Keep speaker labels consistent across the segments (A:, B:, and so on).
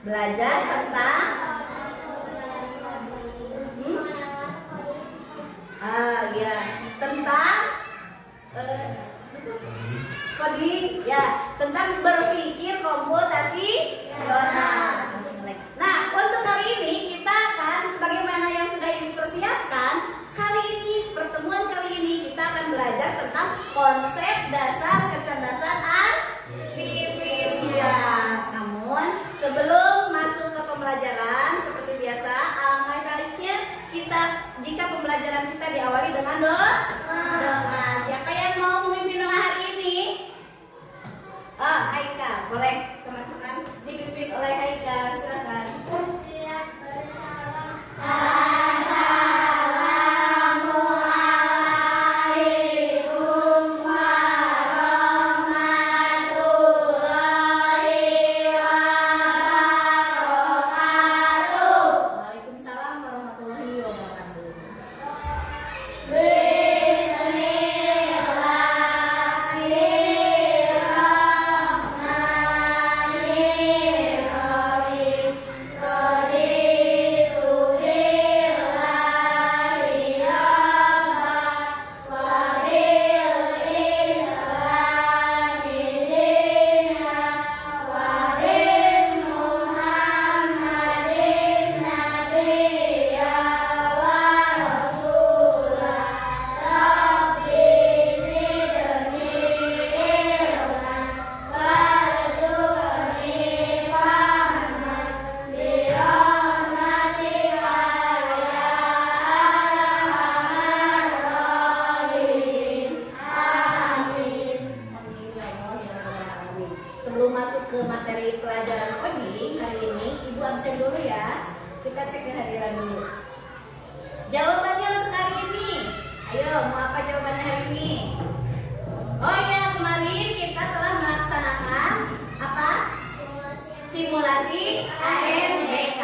A: Belajar tentang ya, tentang coding ya, tentang berpikir komputasional. Nah, untuk kali ini kita akan, sebagaimana yang sudah dipersiapkan, kali ini, pertemuan kali ini kita akan belajar tentang konsep dasar kecerdasan artifisial. Namun, sebelum masuk ke pembelajaran, seperti biasa, alangkah baiknya kita, jika pembelajaran kita diawali dengan doa. Siapa yang mau memimpin doa hari ini? Haika, boleh teman-teman dipimpin oleh Haika, silakan. Sebelum masuk ke materi pelajaran coding hari ini, Ibu absen dulu ya. Kita cek kehadiran dulu. Jawabannya untuk hari ini. Ayo, mau apa jawabannya hari ini? Oh iya, kemarin kita telah melaksanakan apa? Simulasi ANBK.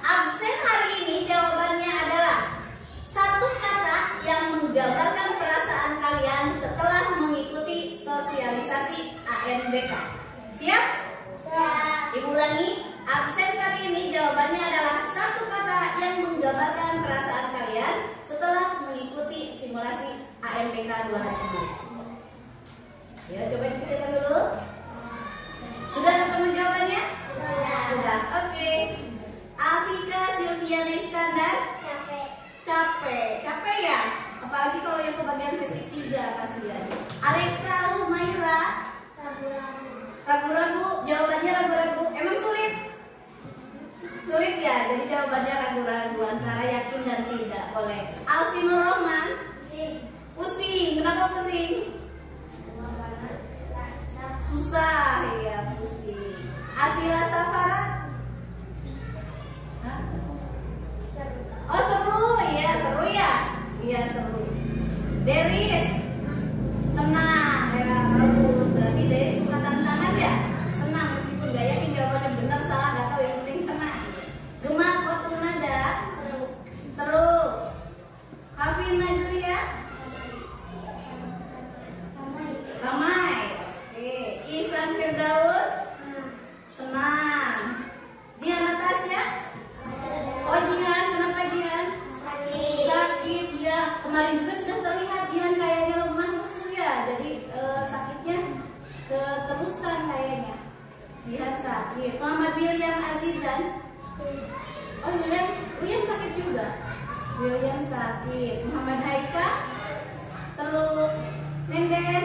A: Absen hari ini jawabannya adalah satu kata yang menggambarkan perasaan kalian setelah mengikuti sosialisasi ANBK. Siap? Siap. Ibu ulangi, absen kali ini jawabannya adalah satu kata yang menggambarkan perasaan kalian setelah mengikuti simulasi ANBK 2 hari ini. Ya, coba dipikirkan dulu. Sudah ketemu jawabannya? Sudah. Oke. Afika Silviana Iskandar? Capek ya? Apalagi kalau yang kebagian sesi 3 kasihan. Alexa Humaira? Ragu-ragu, jawabannya ragu-ragu. Emang sulit? Sulit ya, jadi jawabannya ragu-ragu antara yakin dan tidak. Boleh. Alvinur Rohman? Pusing. Kenapa pusing? Susah, ya pusing. Asila Safara? Oh seru, iya seru ya? Iya seru. Deris? Senang, ya bagus. Berarti Deris suka tantangan ya? Senang meskipun gak yakin jawabannya benar salah, gak tahu, yang penting senang. Gemma Kotunada? Seru. Hafin Najriya? Ramai. Oke. Ihsan Firdaus? Senang. Jihan Natasya? Oh Jihan, kenapa Jihan? Sakit ya. Kemarin juga sudah terlihat Jihan kayaknya lemah lesu ya. Jadi sakitnya keterusan kayaknya. Jihan sakit. Muhammad William Azizan? Oh William sakit juga. William sakit. Muhammad Haika? Seru. Nenden?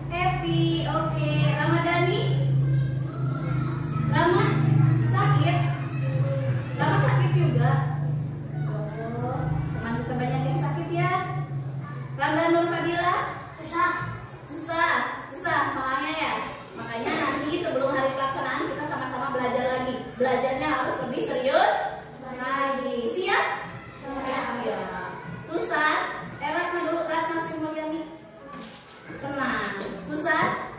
A: Happy. Oke. Ramadhani? Rama sakit? Rama sakit juga. Oh, teman kita banyak yang sakit ya. Rangga Nur Fadila? Susah soalnya ya. Makanya nanti sebelum hari pelaksanaan kita sama-sama belajar lagi. Belajarnya harus lebih serius lagi. Siap? Ya. Susah? Ratna dulu, Ratna Sri Mulyani. Senang. Susah?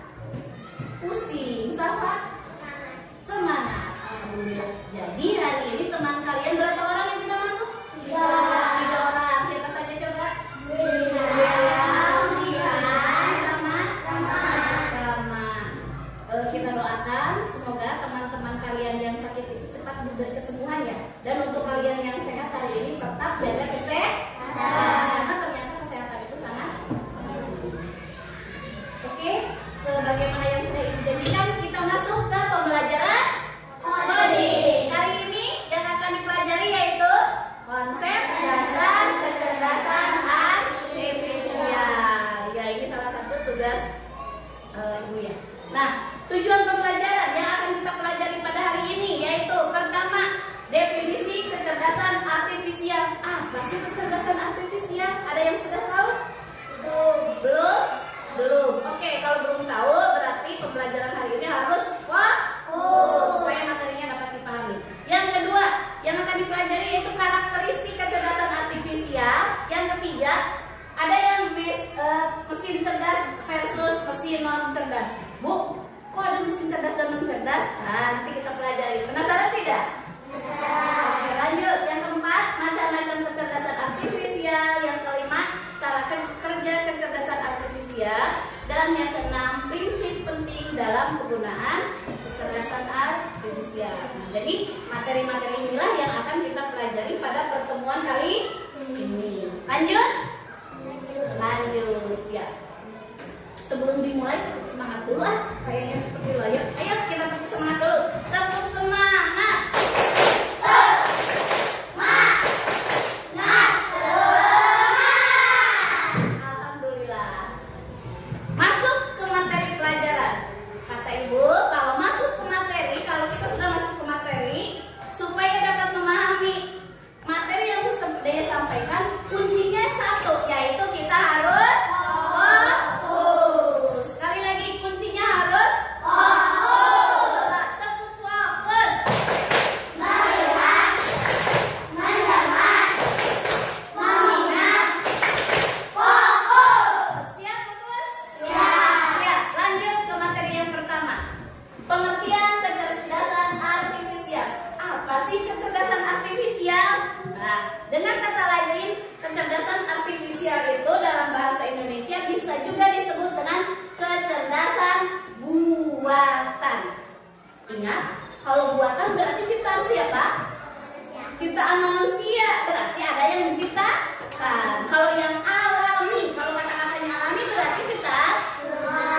A: Pusing. Safa? Semangat. Alhamdulillah. Jadi hari ini teman kalian berapa orang yang tidak masuk? 3 orang. Siapa saja coba? William, Jihan, sama Rama. Kita doakan semoga teman-teman kalian yang sakit sebagaimana yang sudah Ibu janjikan, kita masuk ke pembelajaran coding. Hari ini yang akan dipelajari yaitu konsep dasar kecerdasan artifisial. Ya, ini salah satu tugas Ibu ya. Nah, tujuan pembelajaran yang akan kita pelajari pada hari ini yaitu pertama, definisi kecerdasan artifisial. Apa sih kecerdasan artifisial? Ada yang sudah tahu? Belum? Belum. Oke, kalau belum tahu berarti pembelajaran hari ini harus fokus supaya materinya dapat dipahami. Yang kedua, yang akan dipelajari yaitu karakteristik kecerdasan artifisial. Yang ketiga, ada yang mesin cerdas versus mesin non cerdas. Bu, kok ada mesin cerdas dan non cerdas? Nah, nanti kita pelajari. Penasaran tidak? Oke, lanjut. Yang keempat, macam-macam kecerdasan artifisial. Yang kelima, cara kerja kecerdasan artifisial. Dan yang keenam, prinsip penting dalam penggunaan kecerdasan artifisial. Nah, jadi materi-materi inilah yang akan kita pelajari pada pertemuan kali ini. Lanjut? Lanjut, siap. Sebelum dimulai, tepuk semangat dulu kayaknya seperti itu. Ayo kita tepuk semangat dulu. Tepuk semangat. Kuncinya satu, yaitu kita harus fokus. Sekali lagi, kuncinya harus fokus. Tepuk fokus. Melihat, mendengar, mengingat, fokus. Siap fokus? Siap. Siap. Lanjut ke materi yang pertama. Pengertian kecerdasan artifisial. Apa sih kecerdasan artifisial? Nah, dengan kata lain, kecerdasan artifisial itu dalam bahasa Indonesia bisa juga disebut dengan kecerdasan buatan. Ingat, kalau buatan berarti ciptaan siapa? Ciptaan manusia, berarti ada yang menciptakan. Kalau yang alami, kalau kata-katanya alami berarti ciptaan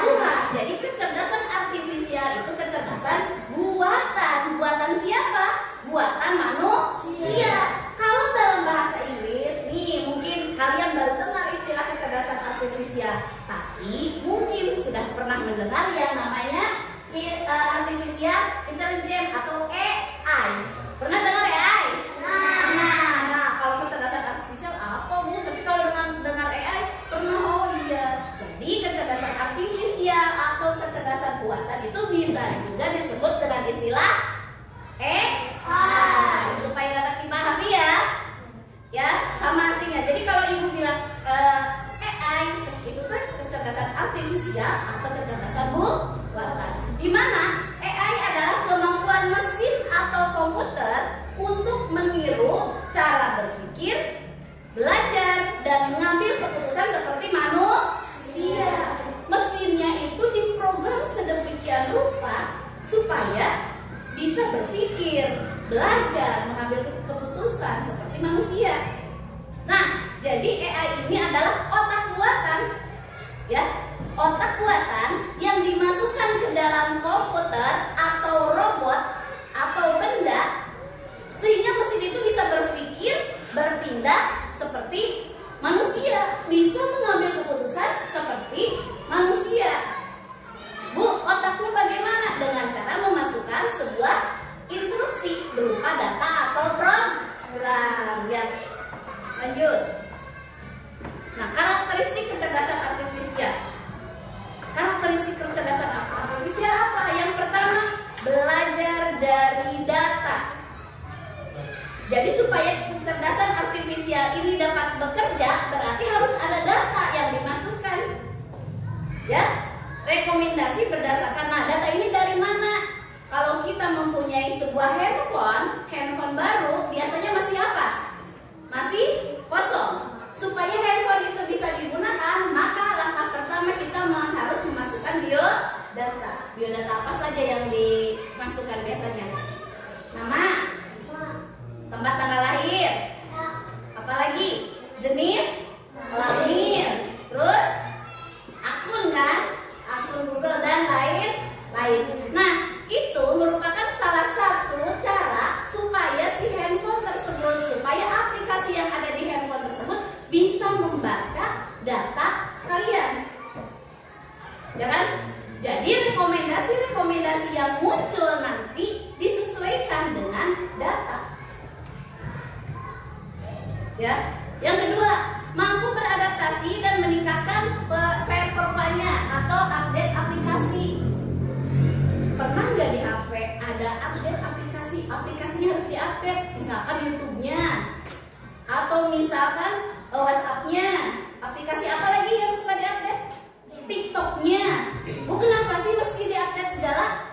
A: Tuhan. Jadi kecerdasan artifisial itu kecerdasan buatan. Buatan siapa? Buatan manusia. Kalau dalam bahasa Inggris, nih mungkin kalian baru dengar istilah kecerdasan artifisial, tapi mungkin sudah pernah mendengar yang namanya artificial intelligence atau AI. Pernah dengar AI? Nah, kalau kecerdasan artifisial apa Bu? Tapi kalau dengar AI pernah? Oh iya. Jadi kecerdasan artifisial atau kecerdasan buatan itu bisa juga disebut dengan istilah AI, supaya dapat dipahami ya sama artinya. Jadi kalau Ibu bilang AI itu kan kecerdasan artifisial atau kecerdasan buatan, di mana AI adalah kemampuan mesin atau komputer untuk meniru cara berpikir, belajar, dan mengambil keputusan seperti manusia. Mesinnya itu diprogram sedemikian rupa supaya bisa berpikir, belajar, mengambil keputusan seperti manusia. Nah, jadi AI ini adalah otak buatan, ya, otak buatan yang dimasukkan ke dalam komputer atau robot atau benda, sehingga mesin itu bisa berpikir, bertindak seperti manusia, bisa mengambil keputusan seperti manusia. Bu, otaknya bagaimana? Dengan cara memasukkan sebuah instruksi berupa data atau program. Ya, lanjut. Nah, karakteristik kecerdasan artifisial. Karakteristik kecerdasan artifisial apa? Yang pertama, belajar dari data. Jadi supaya kecerdasan artifisial ini dapat bekerja, berarti harus ada data yang dimasukkan. Ya. Rekomendasi berdasarkan, nah data ini dari mana? Kalau kita mempunyai sebuah handphone baru biasanya masih apa? Masih kosong. Supaya handphone itu bisa digunakan, maka langkah pertama kita harus memasukkan biodata. Biodata apa saja yang dimasukkan biasanya? Nama, tempat tanggal lahir, apalagi jenis kelamin, terus akun kan? Akun Google dan Jadi rekomendasi-rekomendasi yang muncul nanti disesuaikan dengan data. Ya. Yang kedua, mampu beradaptasi dan meningkatkan performanya atau update aplikasi. Pernah nggak di HP ada update aplikasi? Aplikasinya harus diupdate, misalkan YouTube-nya atau misalkan WhatsApp-nya. Aplikasi apa lagi yang suka diupdate? TikTok-nya. Bu, kenapa sih mesti diupdate segala?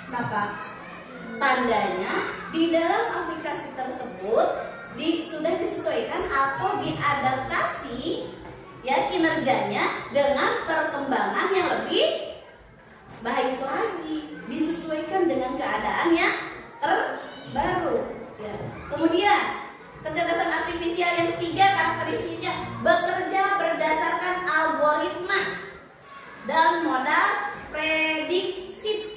A: Kenapa? Tandanya di dalam aplikasi tersebut sudah disesuaikan atau diadaptasi ya kinerjanya dengan perkembangan yang lebih baik lagi, disesuaikan dengan keadaan yang terbaru. Ya. Kemudian kecerdasan artifisial yang ketiga karakteristiknya bekerja berdasarkan algoritma dan modal prediksi.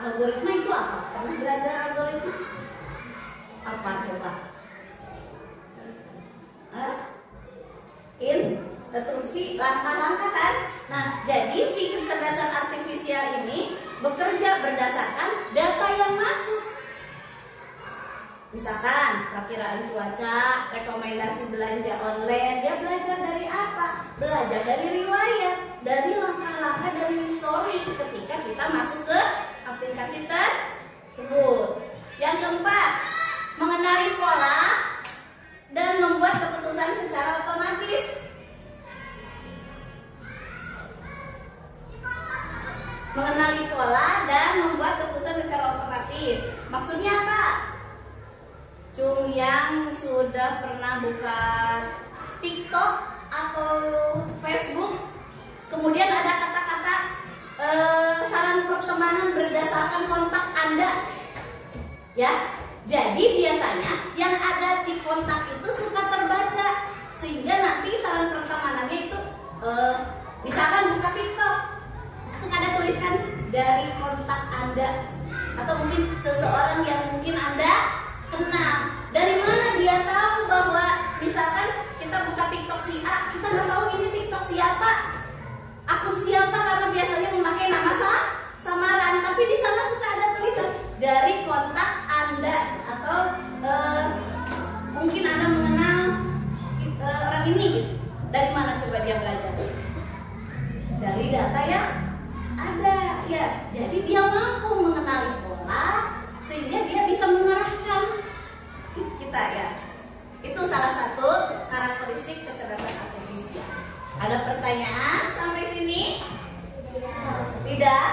A: Algoritma itu apa? Pernah belajar algoritma? Apa coba? Instruksi langkah-langkah kan? Nah, jadi si kecerdasan artifisial ini bekerja berdasarkan data yang masuk. Misalkan perakiraan cuaca, rekomendasi belanja online, dia belajar dari apa? Belajar dari riwayat, dari langkah-langkah, dari histori ketika kita masuk ke aplikasi tersebut. Yang keempat, mengenali pola dan membuat keputusan secara otomatis. Mengenali pola dan membuat keputusan secara otomatis. Maksudnya apa? Cung yang sudah pernah buka TikTok atau Facebook, kemudian ada kata-kata saran pertemanan berdasarkan kontak Anda, ya. Jadi biasanya yang ada di kontak itu suka terbaca, sehingga nanti saran pertemanannya itu misalkan buka TikTok, suka ada tulisan dari kontak Anda, atau mungkin seseorang yang mungkin Anda kenal. Dari mana dia tahu bahwa misalkan kita buka TikTok si A, kita nggak tahu ini TikTok siapa, akun siapa, karena biasanya memakai nama samaran, tapi di sana suka ada tulisan dari kontak Anda, atau mungkin Anda mengenal orang ini. Dari mana coba dia belajar? Dari data yang ada, ya. Jadi dia mampu mengenali pola sehingga dia bisa mengarahkan kita, ya. Itu salah satu karakteristik kecerdasan artifisial. Ada pertanyaan sampai sini? Tidak?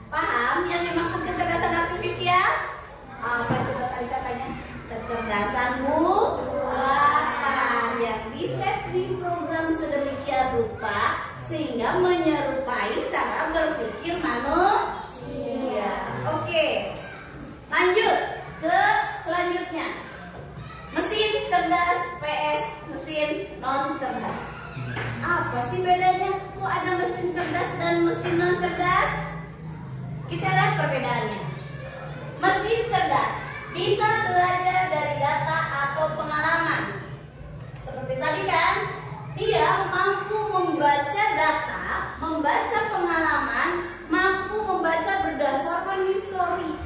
A: Paham yang dimaksud kecerdasan artifisial? Apa coba tadi katanya? Kecerdasan buatan yang diset di program sedemikian rupa sehingga menyerupai cara berpikir manusia. Oke, lanjut ke selanjutnya. Mesin cerdas vs mesin non cerdas. Apa sih bedanya? Kok ada mesin cerdas dan mesin non cerdas? Kita lihat perbedaannya. Mesin cerdas bisa belajar dari data atau pengalaman. Seperti tadi kan, dia mampu membaca data, membaca pengalaman, mampu membaca berdasarkan histori.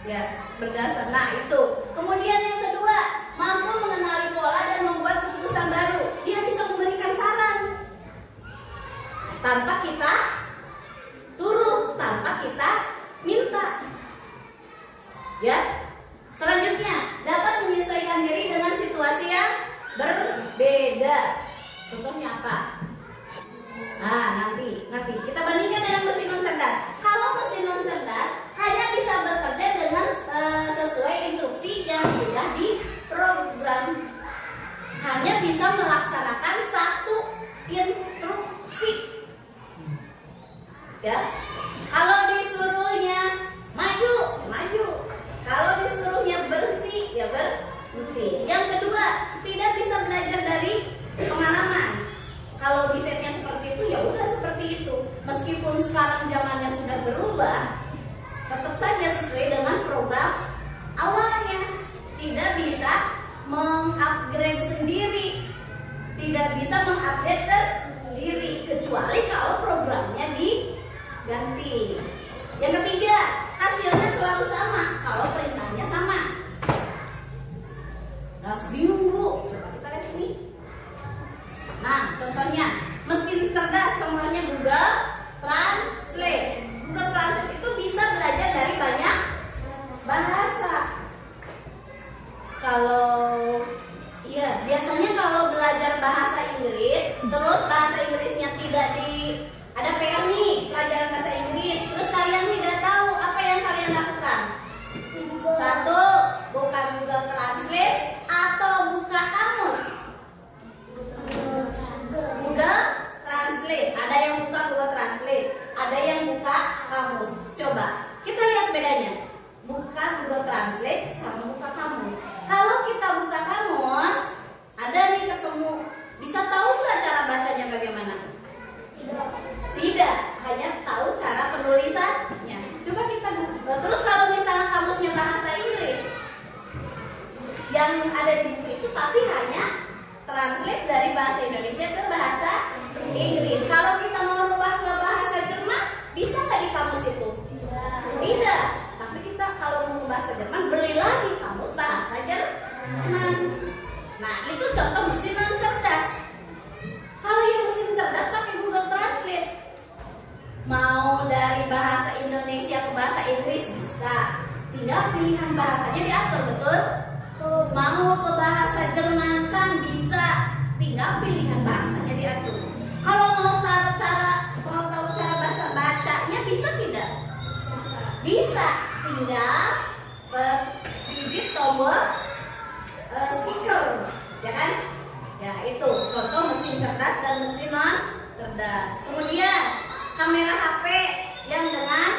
A: Ya, berdasar. Nah, itu. Kemudian yang kedua, mampu mengenali pola dan membuat keputusan baru. Dia bisa memberikan saran tanpa kita suruh, tanpa kita minta. Ya. Selanjutnya, dapat menyesuaikan diri dengan situasi yang berbeda. Contohnya apa? Nah, nanti kita bandingkan dengan mesin non cerdas. Kalau mesin non cerdas hanya bisa bekerja dengan sesuai instruksi yang sudah diprogram. Hanya bisa melaksanakan satu instruksi. Ya. Kalau disuruhnya maju, ya maju. Kalau disuruhnya berhenti, ya berhenti. Yang kedua, tidak bisa belajar dari pengalaman. Kalau disetnya seperti itu, ya udah seperti itu. Meskipun sekarang zamannya sudah berubah, tetap saja sesuai dengan program awalnya. Tidak bisa mengupgrade sendiri, tidak bisa mengupdate sendiri. ganti. Yang ketiga, hasilnya selalu sama kalau perintahnya sama. Nah, bingung Bu, coba kita lihat sini. Nah, contohnya mesin cerdas, contohnya Google Translate. Google Translate itu bisa belajar dari banyak bahasa. Biasanya kalau belajar bahasa Inggris, terus bahasa Inggrisnya tidak ada PR nih, pelajaran bahasa Inggris, terus kalian tidak tahu apa yang kalian lakukan. Satu, buka Google Translate atau buka kamus. Google Translate, ada yang buka Google Translate, ada yang buka kamus. Coba kita lihat bedanya, buka Google Translate sama buka kamus. Kalau kita buka kamus, ada nih ketemu, bisa tahu nggak cara bacanya bagaimana? Tidak, hanya tahu cara penulisannya. Coba kita terus kalau misalnya kamusnya bahasa Inggris, yang ada di buku itu pasti hanya translate dari bahasa Indonesia ke bahasa Inggris. Kalau kita mau rubah ke bahasa Jerman, bisa nggak di kamus itu? Tidak. Tapi kita kalau mau ke bahasa Jerman, beli lagi kamus bahasa Jerman. Nah, itu contoh mesin non cerdas. Kalau yang mesin cerdas pakai Google Translate, mau dari bahasa Indonesia ke bahasa Inggris bisa, tinggal pilihan bahasanya diatur, betul? Mau ke bahasa Jerman kan bisa, tinggal pilihan bahasanya diatur. Kalau mau tahu cara bahasa bacanya bisa tidak? Bisa, tinggal digit tombol speaker, ya kan? Ya itu contoh mesin cerdas dan mesin non cerdas. Kemudian kamera HP yang dengan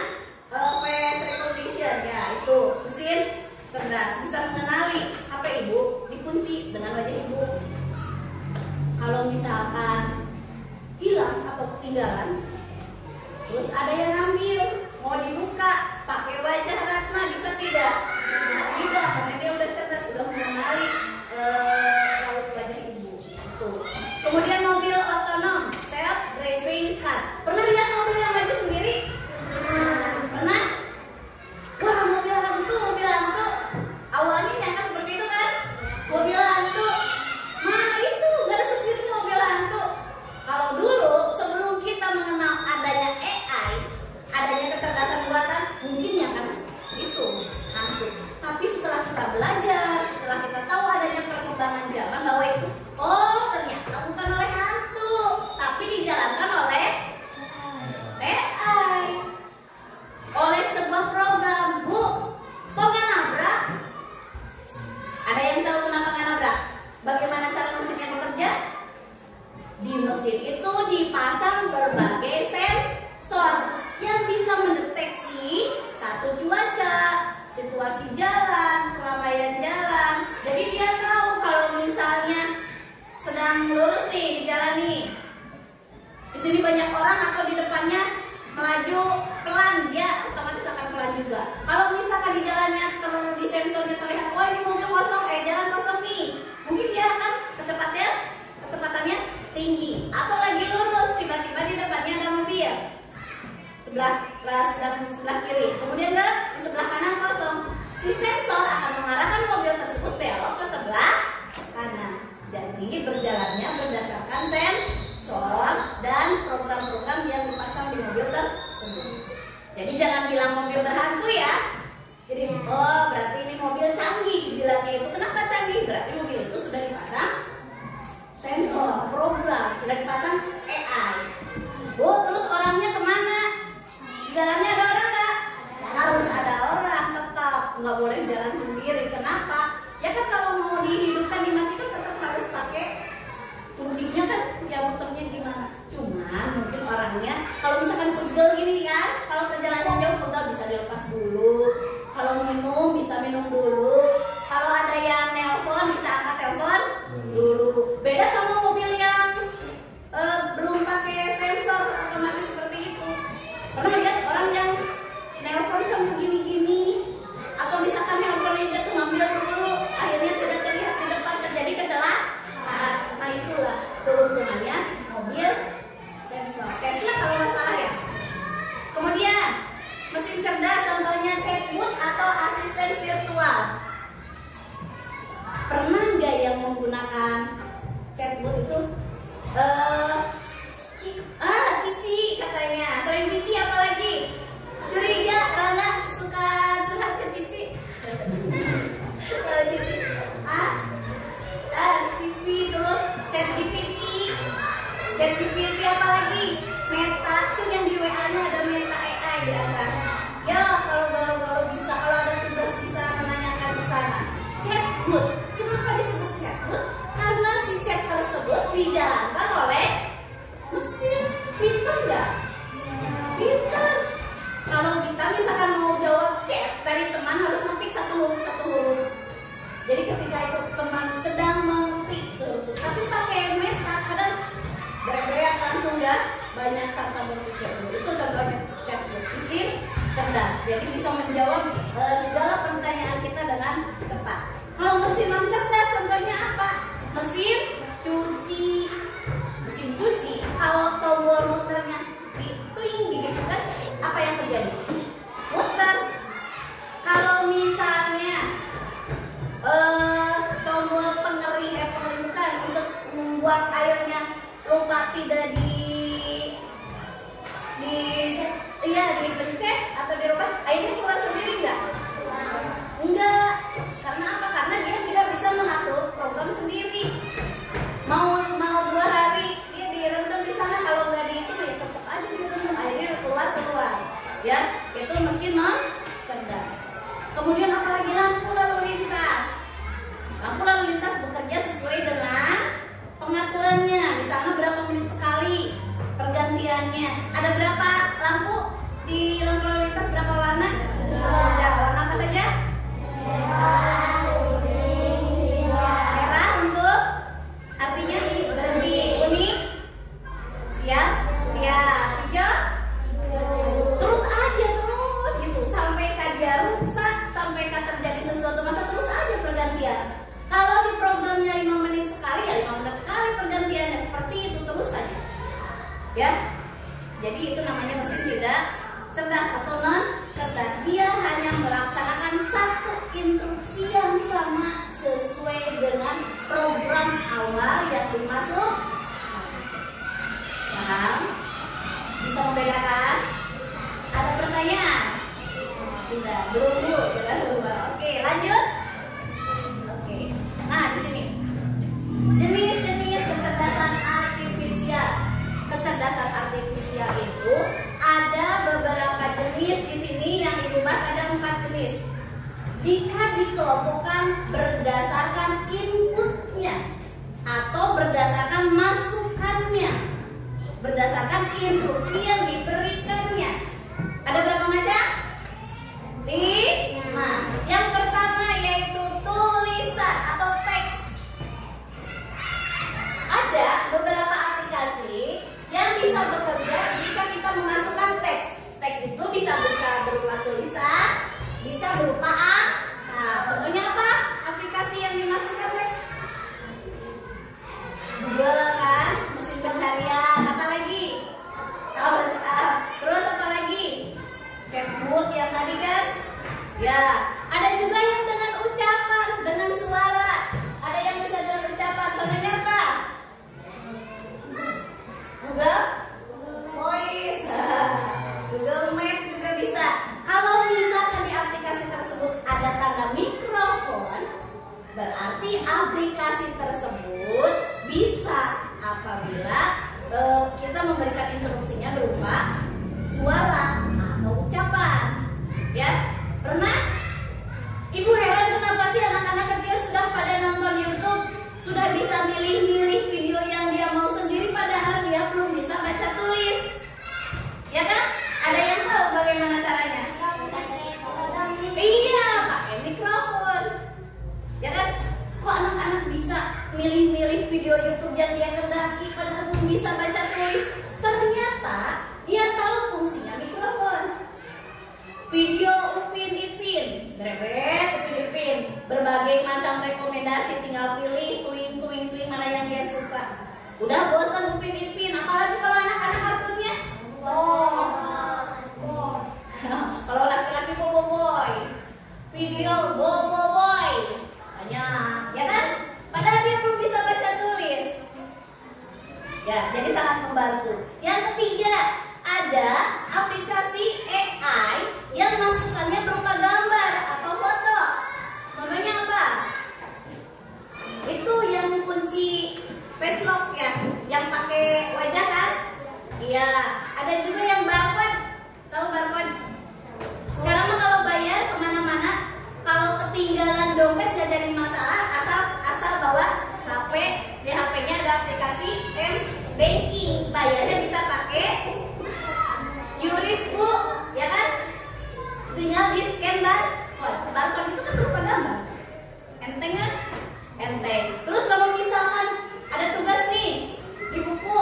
A: face recognition, ya itu mesin cerdas, bisa mengenali HP ibu dikunci dengan wajah ibu. Kalau misalkan hilang atau ketinggalan, terus ada yang ngambil, mau dibuka pakai wajah Ratna, bisa tidak? Tidak, karena dia udah cerdas, sudah mengenali raut wajah ibu. Tuh. Kemudian mobil otonom, self driving car. Pernah lihat mobil yang maju sendiri? Pernah? Wah, mobil hantu. Awalnya nyangka seperti itu kan? Mobil hantu. Mana itu? Gak ada supirnya mobil hantu. Kalau dulu sebelum kita mengenal adanya AI, adanya kecerdasan buatan, mungkin nyangka itu hantu. Tapi setelah kita belajar, setelah kita tahu adanya perkembangan zaman bahwa itu, oh ternyata bukan oleh hantu, tapi dijalankan oleh AI, oleh sebuah program. Bu, kok nggak nabrak? Ada yang tahu kenapa nggak nabrak? Bagaimana cara mesinnya bekerja? Di mesin itu dipasang berbagai sensor yang bisa mendeteksi satu cuaca, situasi jalan, keramaian jalan. Jadi dia tahu kalau misalnya sedang lurus nih di jalan nih, di sini banyak orang atau di depannya melaju pelan, dia otomatis akan pelan juga. Kalau misalkan di jalannya di sensornya terlihat, wah ini mobil kosong, jalan kosong nih, mungkin dia akan kecepatannya tinggi. Atau lagi lurus, tiba-tiba di depannya ada mobil sebelah kiri, kemudian di sebelah kanan kosong, si sensor akan mengarahkan mobil tersebut belok ke sebelah kanan. Jadi berjalannya berdasarkan sensor dan program-program yang dipasang di mobil tersebut. Jadi jangan bilang mobil berhantu ya. Jadi oh berarti ini mobil canggih, bilangnya itu kenapa canggih? Berarti mobil itu sudah dipasang sensor, program, sudah dipasang AI. Bu, terus orangnya kemana? Di dalamnya ada orang nggak? Harus ada orang, tetap nggak boleh jalan sendiri. Kenapa? Ya kan kalau mau dihidupkan dimatikan tetap harus pakai kuncinya kan, ya muternya gimana? Cuman mungkin orangnya kalau misalkan pegel gini kan, kalau perjalanan jauh pegel bisa dilepas dulu. Kalau minum bisa minum dulu. Kalau ada yang nelpon bisa angkat telepon dulu. Beda sama mobil yang belum pakai sensor otomatis seperti itu. Pernah lihat orang yang nelpon sambil gini-gini, atau misalkan handphonenya jatuh ngambil dulu, akhirnya tidak terlihat di depan, terjadi kecelakaan. Nah itulah keuntungannya mobil sensor. Tesla kalau nggak salah ya. Kemudian Pilih apa lagi? Meta, cuma yang di WA-nya ada Meta AI di atas. Ya, kalau galau-galau bisa, kalau ada tugas bisa menanyakan ke sana. Chatbot, kenapa disebut chatbot? Karena si chat tersebut dijalankan oleh mesin. Pintar nggak? Pintar. Kalau kita misalkan mau jawab chat dari teman harus ngetik satu huruf. Jadi ketika itu teman sedang mengetik tapi pakai Meta kadang berat langsung ya, banyak kata berpikir. Itu contohnya chatbot, mesin cerdas. Jadi bisa menjawab segala pertanyaan kita dengan cepat. Kalau mesin non cerdas contohnya apa? Mesin cuci. Mesin cuci kalau tombol muternya itu gitu kan, apa yang terjadi? Muter. Kalau misalnya tombol pengering bukan untuk membuat airnya lupa tidak dipencet atau dirubah, airnya keluar sendiri nggak? Enggak. Karena apa? Karena dia tidak bisa mengatur program sendiri. Mau 2 hari dia direndam di sana, kalau nggak di itu ya tetap aja direndam, airnya keluar. Ya, itu mesin non cerdas. Kemudian apalagi lampu lalu lintas. Lampu lalu lintas bekerja sesuai dengan pengaturannya. Di sana berapa menit sekali pergantiannya. Ada berapa lampu di lampu lalu lintas, berapa warna? Ya, warna apa saja? Merah untuk artinya berhenti, kuning siap, hijau terus gitu sampai dia rusak, sampai terjadi sesuatu masa terus aja pergantian. Kalau di programnya 5 menit sekali ya 5 menit sekali pergantiannya, seperti itu terus saja. Ya, jadi itu namanya mesin tidak cerdas atau non cerdas. Dia hanya melaksanakan satu instruksi yang sama sesuai dengan program awal yang dimasuk. Paham? Bisa membedakan? Ada pertanyaan? Tidak, belum. Oke, lanjut. Oke. Nah, di sini jenis-jenis kecerdasan artifisial. Kecerdasan artifisial itu ada beberapa jenis di sini, yang Ibu bahas ada 4 jenis. Jika dikelompokkan berdasarkan inputnya atau berdasarkan masukannya, berdasarkan instruksi yang diberikannya. Ada berapa macam? 5. Yang pertama yaitu tulisan atau teks. Ada beberapa aplikasi yang bisa bekerja jika kita memasukkan teks. Teks itu bisa berupa tulisan, bisa berupa angka. Contohnya apa? Aplikasi yang dimasukkan teks? Google kan, mesin pencarian. Apa lagi? Terus apa lagi? Chatbot yang tadi kan? Ya, ada juga yang dengan ucapan, dengan suara. Ada yang bisa dengan ucapan. Contohnya apa? Google Voice, Google Map juga bisa. Kalau misalkan di aplikasi tersebut ada tanda mikrofon, berarti aplikasi tersebut bisa apabila kita memberikan instruksinya berupa suara atau ucapan. Ya, pernah? Ibu heran kenapa sih anak-anak kecil sudah pada nonton YouTube, sudah bisa milih-milih video yang dia mau sendiri, padahal dia belum bisa baca tulis. Ya kan? Ada yang tahu bagaimana caranya? Iya, pakai mikrofon. Ya kan? Kok anak-anak bisa milih-milih video YouTube yang dia kendaki padahal belum bisa baca tulis? Ternyata dia tahu fungsinya mikrofon. Video Upin Ipin, Upin Ipin, berbagai macam rekomendasi, tinggal pilih tuing mana yang dia suka. Udah bosan Upin Ipin, apalagi kalau anak-anak kartunnya? Kalau laki-laki Bobo Boy, video Bobo Boy, banyak, ya kan? Padahal dia belum bisa baca tulis. Ya, jadi sangat membantu. Yang ketiga, ada aplikasi AI yang masukannya berupa gambar atau foto. Contohnya apa? Itu yang kunci face lock ya, yang pakai wajah kan? HP, di HP-nya ada aplikasi M-Banking. Bayarnya bisa pakai QRIS, Bu, ya kan? Tinggal di scan barcode. Barcode itu kan berupa gambar. Enteng kan? Enteng. Terus kalau misalkan ada tugas nih di buku,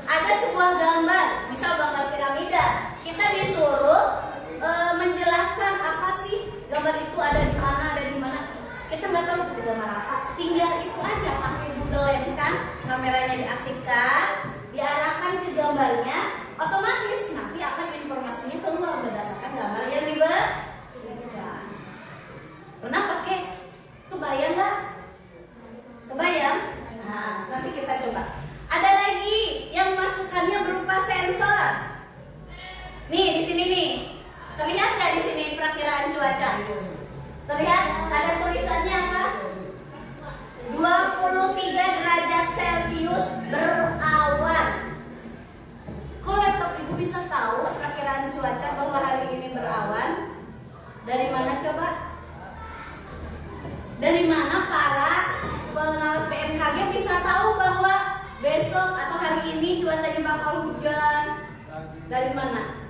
A: ada sebuah gambar, misal gambar piramida, kita disuruh menjelaskan apa sih gambar itu ada di mana, kita nggak tahu itu gambar apa, tinggal itu aja pakai Google Lens kan, kameranya diaktifkan, diarahkan ke gambarnya, otomatis nanti akan informasinya keluar berdasarkan gambar yang diberikan. Pernah pakai? Kebayang nggak? Kebayang? Nah, nanti kita coba. Ada lagi yang masukannya berupa sensor. Nih di sini nih, terlihat nggak di sini perakiraan cuaca? Terlihat ada tulisannya apa? 23 derajat Celcius berawan. Kok laptop Ibu bisa tahu perakiraan cuaca bahwa hari ini berawan? Dari mana coba? Dari mana para pengawas BMKG bisa tahu bahwa besok atau hari ini cuacanya bakal hujan? Dari mana?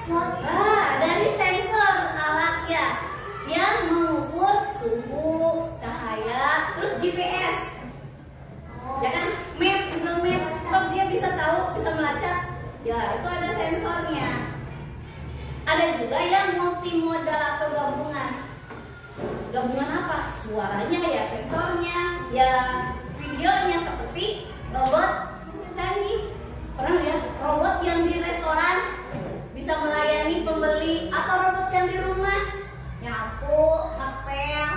A: Nah, dari sensor alat ya, yang mengukur suhu, cahaya, terus GPS. Ya kan? Map, Google Map, so dia bisa tahu, bisa melacak. Ya, itu ada sensornya. Ada juga yang multimodal atau gabungan. Gabungan apa? Suaranya ya sensornya, ya videonya seperti robot canggih. Pernah lihat robot yang di restoran bisa melayani pembeli, atau robot yang di rumah nyapu, ngepel.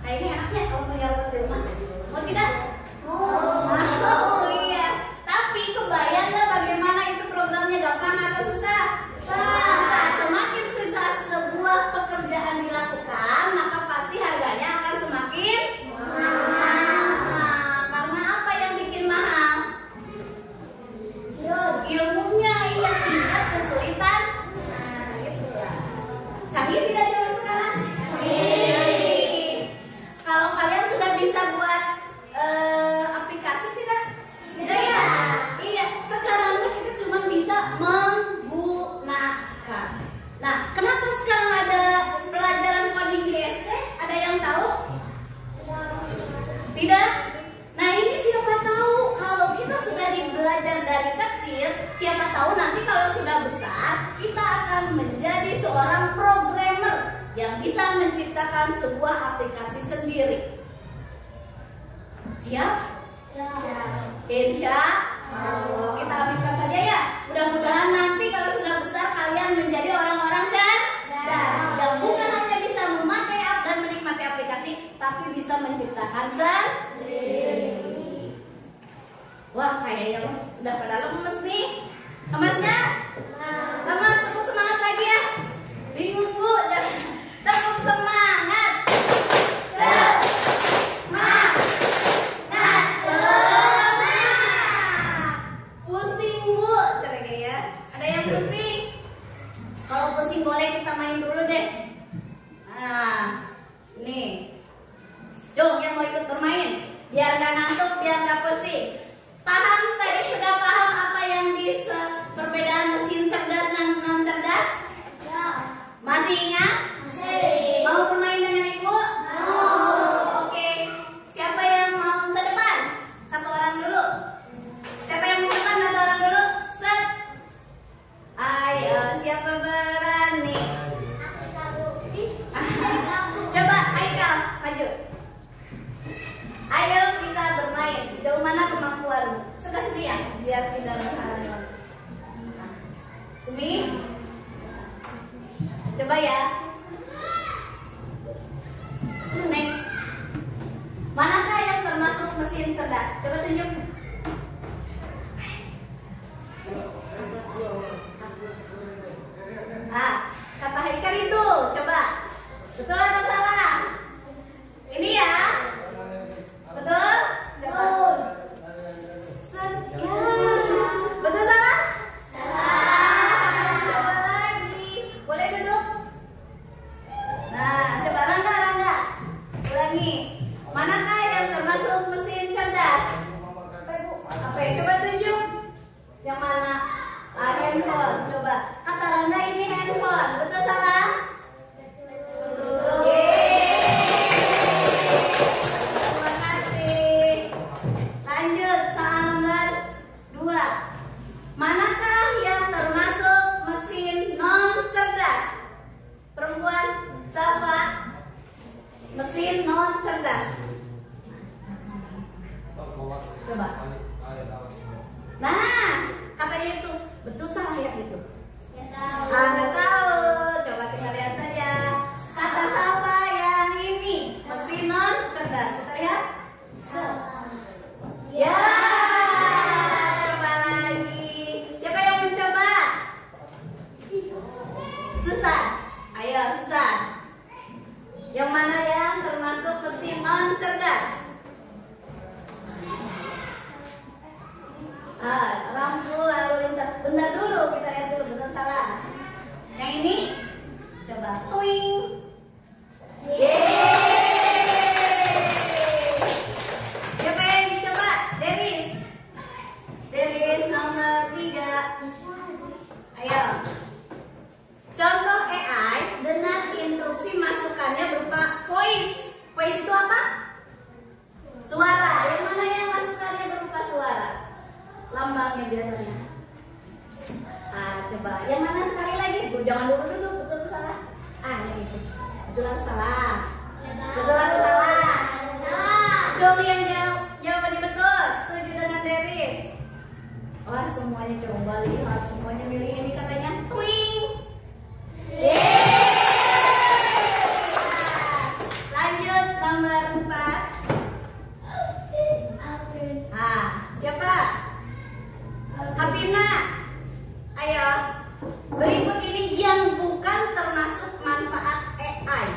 A: Kayaknya enak ya kalau punya robot di rumah. Mau tidak? Oh iya. Tapi kebayang nggak bagaimana itu programnya, gampang atau susah? Susah. Semakin susah sebuah pekerjaan dilakukan, maka pasti harganya akan semakin mahal. Karena apa yang bikin mahal? Ilmunya, iya, tingkat kesulitan. Nah, gitu ya. Canggih tidak zaman sekarang? Canggih. Kalau kalian sudah bisa buat aplikasi tidak? Iya. Iya. Sekarang kita cuma bisa menggunakan. Nah, kenapa sekarang ada pelajaran coding di SD? Ada yang tahu? Tidak? Nah, ini siapa tahu kalau kita sudah belajar dari kecil, siapa tahu nanti kalau sudah besar kita akan menjadi seorang programmer yang bisa menciptakan sebuah aplikasi sendiri. Siap? Insya Allah. Kita ambilkan saja ya. Mudah-mudahan nanti kalau sudah besar kalian menjadi orang-orang cerdas yang bukan hanya bisa memakai app dan menikmati aplikasi, tapi bisa menciptakan sendiri. Wah, kayaknya udah pada lemes nih. Lemasnya? Lemas, tepuk semangat lagi ya. Bingung Bu, tepuk semangat. Semangat. Pusing Bu, cerege ya. Ada yang pusing? Kalau pusing boleh kita main dulu deh. Nah, nih. Jom yang mau ikut bermain, biar nggak ngantuk, biar nggak pusing. Paham tadi, sudah paham apa yang di perbedaan mesin cerdas dan non cerdas? Ya. Masih ingat? Masih. Mau bermain dengan Ibu? Mau. Oke. Siapa yang mau ke depan? Satu orang dulu. Siapa yang mau ke depan? Satu orang dulu. Set. Ayo, siapa berani? Coba, Aikal, maju. Ayo kita bermain. Sejauh mana kemampuanmu? Sudah sini ya, biar tidak berhalangan. Sini. Coba ya. Next. Manakah yang termasuk mesin cerdas? Coba tunjuk. Nah, kata Haikal itu, coba. Betul atau salah? Ini ya. Betul? Betul. Betul salah? Salah. Coba lagi. Boleh duduk? Nah, coba Rangga. Ulangi. Manakah yang termasuk Betul salah ya itu?
B: Ya tahu.
A: Nggak tahu. Coba kita lihat saja. Kata siapa yang ini? Mesin non cerdas. Kita lihat. Ya. Coba lagi. Siapa yang mencoba? Susan. Ayo Susan. Yang mana yang termasuk mesin non cerdas? Lampu lalu lintas. Bentar dulu, kita lihat dulu betul salah. Yang ini coba twing. Yeay. Siapa yang dicoba? Deris. Deris nomor 3. Ayo. Contoh AI dengan instruksi masukannya berupa voice. Voice itu apa? Suara. Yang mana yang masukannya berupa suara? Lambangnya biasanya. Coba yang mana sekali lagi? Jangan dulu betul atau salah? Ini betul atau salah? Betul atau salah? Coba yang jawabannya betul. Setuju dengan Deris. Wah semuanya coba lihat, semuanya milih ini katanya twing. Lanjut nomor 4. Siapa? Hapina. Ayo. Berikut ini yang bukan termasuk manfaat AI.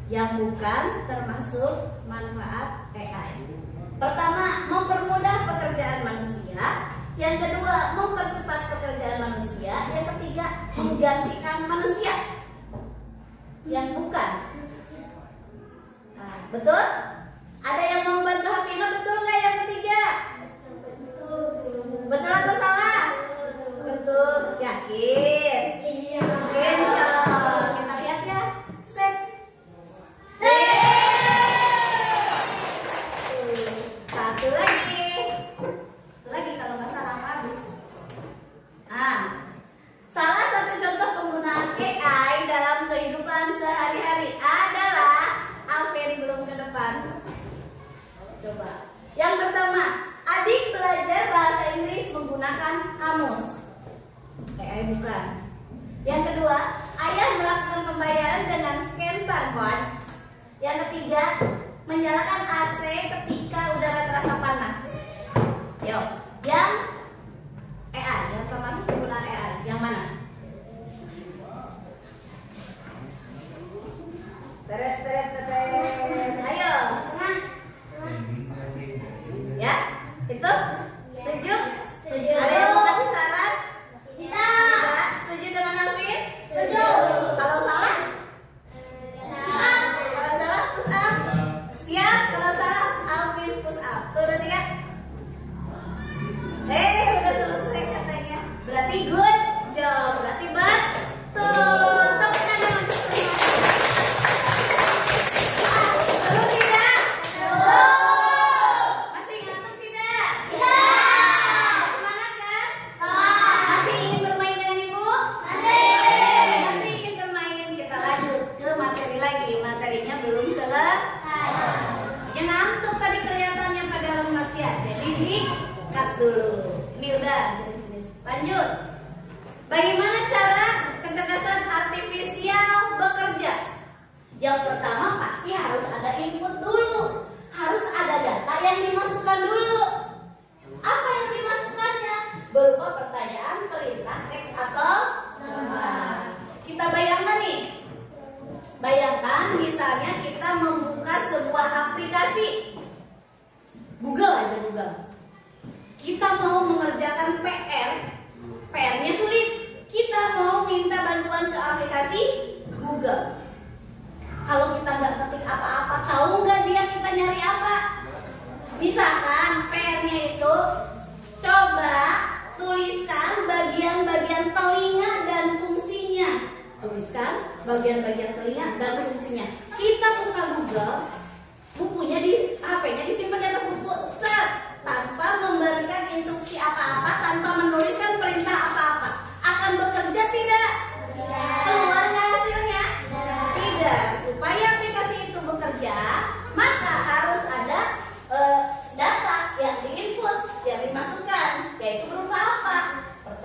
A: Yang bukan termasuk manfaat AI. Pertama, mempermudah pekerjaan manusia. Yang kedua, mempercepat pekerjaan manusia. Yang ketiga, menggantikan manusia. Yang bukan. Betul? Ada yang mau bantu Hapina? Betul nggak yang ketiga? Betul atau salah? Betul. Yakin? Insya Allah. Kita lihat ya. Set. Satu lagi. Satu lagi kalau nggak salah habis. Salah satu contoh penggunaan AI dalam kehidupan sehari-hari adalah Alvin belum ke depan. Coba. Yang pertama, adik belajar bahasa Inggris menggunakan kamus. AI bukan. Yang kedua, ayah melakukan pembayaran dengan scan barcode. Yang ketiga, menyalakan AC ketika udara terasa panas. Yuk, yang AI, yang termasuk penggunaan AI, yang mana? Ayo. Ya, itu? Setuju?
B: Setuju.
A: Ada yang mau kasih saran?
B: Tidak.
A: Setuju dengan Alvin?
B: Setuju.
A: Kalau salah? Kalau salah, push up. Siap? Kalau salah, Alvin push up. Tuh, udah 3. Udah selesai katanya. Berarti good job. Berarti betul. Tepuk tangan untuk semua. Seru tidak? Masih ngantuk tidak? Semangat kan? Masih ingin bermain dengan ibu? Masih ingin bermain. Kita lanjut ke materi lagi. Materinya belum selesai. Yang ngantuk tadi kelihatannya pada lemas ya. Jadi di-cut dulu. Ini udah. Lanjut. Bagaimana cara kecerdasan artifisial bekerja? Yang pertama pasti harus ada input dulu. Harus ada data yang dimasukkan dulu. Apa yang dimasukkannya? Berupa pertanyaan, perintah, teks atau gambar. Kita bayangkan nih. Bayangkan misalnya kita membuka sebuah aplikasi. Google aja Google. Kita mau mengerjakan PR-nya sulit. Kita mau minta bantuan ke aplikasi Google. Kalau kita nggak ketik apa-apa, tahu nggak dia kita nyari apa? Misalkan PR-nya itu, coba tuliskan bagian-bagian telinga dan fungsinya. Tuliskan bagian-bagian telinga dan fungsinya. Kita buka Google, bukunya di HP-nya disimpan di atas buku, set, tanpa memberikan instruksi apa-apa, tanpa menuliskan perintah apa-apa. Akan bekerja tidak? Keluar nggak hasilnya? Tidak. Supaya aplikasi itu bekerja, maka harus ada data yang diinput, yang dimasukkan, yaitu berupa apa?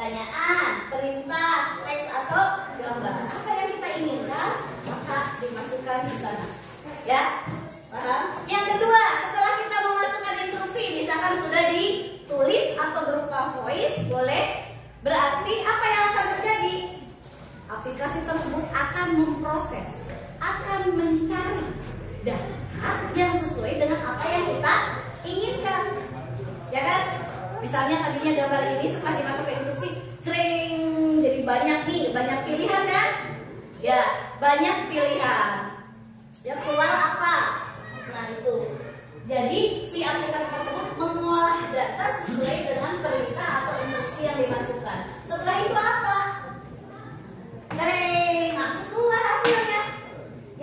A: pertanyaan, perintah, teks atau gambar. Apa yang kita inginkan maka dimasukkan di sana. Ya, paham? Yang kedua, setelah kita memasukkan instruksi, misalkan sudah ditulis atau berupa voice, boleh. Berarti apa yang akan terjadi? Aplikasi tersebut akan memproses, akan mencari data yang sesuai dengan apa yang kita inginkan. Ya kan? Misalnya tadinya gambar ini setelah dimasukkan instruksi, sering jadi banyak nih, banyak pilihan kan? Ya, banyak pilihan. Yang keluar apa? Nah itu. Jadi si aplikasi tersebut mengolah data sesuai dengan perintah atau instruksi yang dimasukkan. Setelah itu apa? Langsung keluar hasilnya,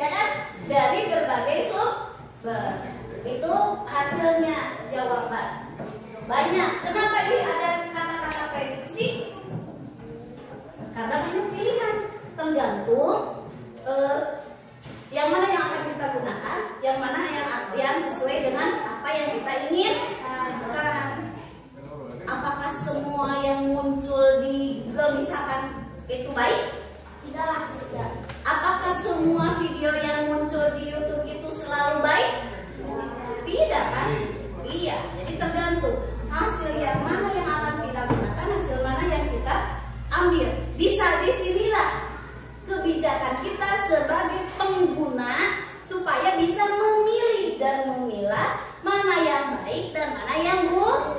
A: ya kan? Dari berbagai sumber. Itu hasilnya jawaban. Banyak. Kenapa ada kata-kata prediksi? Karena banyak pilihan. Tergantung yang mana yang akan kita gunakan, yang mana yang sesuai dengan apa yang kita inginkan. Apakah semua yang muncul di Google misalkan itu baik?
B: Tidak.
A: Apakah semua video yang muncul di YouTube itu selalu baik? Tidak kan? Iya. Jadi tergantung hasil yang mana yang akan kita gunakan, hasil mana yang kita ambil. Disinilah kebijakan kita sebagai pengguna supaya bisa memilih dan memilah mana yang baik dan mana yang buruk.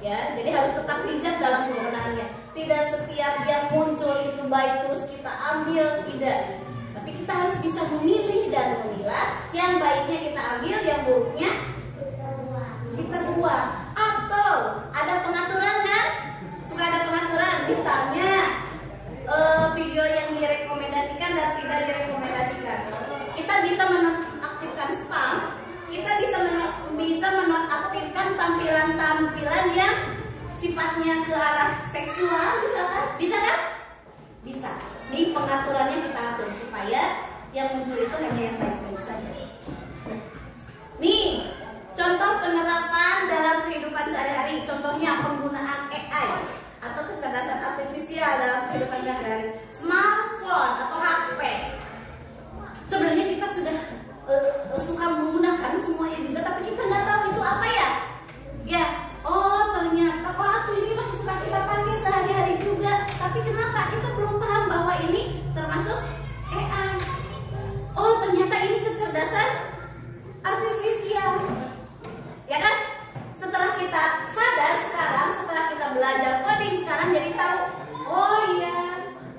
A: Ya, jadi harus tetap bijak dalam penggunaannya. Tidak setiap yang muncul itu baik terus kita ambil, tidak. Tapi kita harus bisa memilih dan memilah. Yang baiknya kita ambil, yang buruknya kita buang. Atau ada pengaturan kan? Suka ada pengaturan. Misalnya video yang direkomendasikan dan tidak direkomendasikan. Kita bisa menonaktifkan spam. Kita bisa menonaktifkan tampilan-tampilan yang sifatnya ke arah seksual, misalkan. Bisa kan? Bisa. Di pengaturannya kita atur supaya yang muncul itu hanya yang baik-baik saja. Nih, contoh penerapan dalam kehidupan sehari-hari. Contohnya penggunaan AI atau kecerdasan artifisial dalam kehidupan sehari-hari. Smartphone atau HP. Sebenarnya kita sudah suka menggunakan semuanya juga, tapi kita nggak tahu itu apa ya. Ya, oh ternyata ini masih suka kita pakai sehari-hari juga. Tapi kenapa kita belum paham bahwa ini termasuk AI? Oh ternyata ini kecerdasan artifisial. Ya kan? Setelah kita sadar sekarang, setelah kita belajar coding sekarang jadi tahu. Oh iya,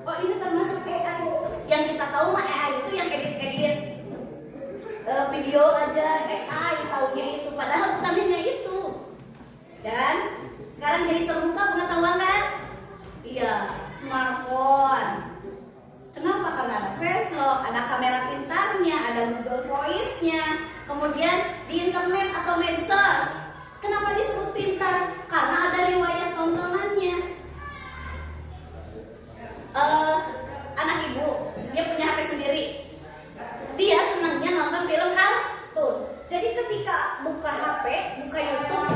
A: oh ini termasuk AI. Yang kita tahu mah AI itu yang edit-edit video aja, AI taunya itu. Padahal bukan hanya itu. Dan sekarang jadi terbuka pengetahuan kan? Iya, smartphone. Kenapa? Karena ada face lock, ada kamera pintarnya, ada Google Voice-nya. Kemudian di internet atau medsos. Kenapa disebut pintar? Karena ada riwayat tontonannya. Anak ibu, dia punya HP sendiri. Dia senangnya nonton film kartun. Jadi ketika buka HP, buka YouTube,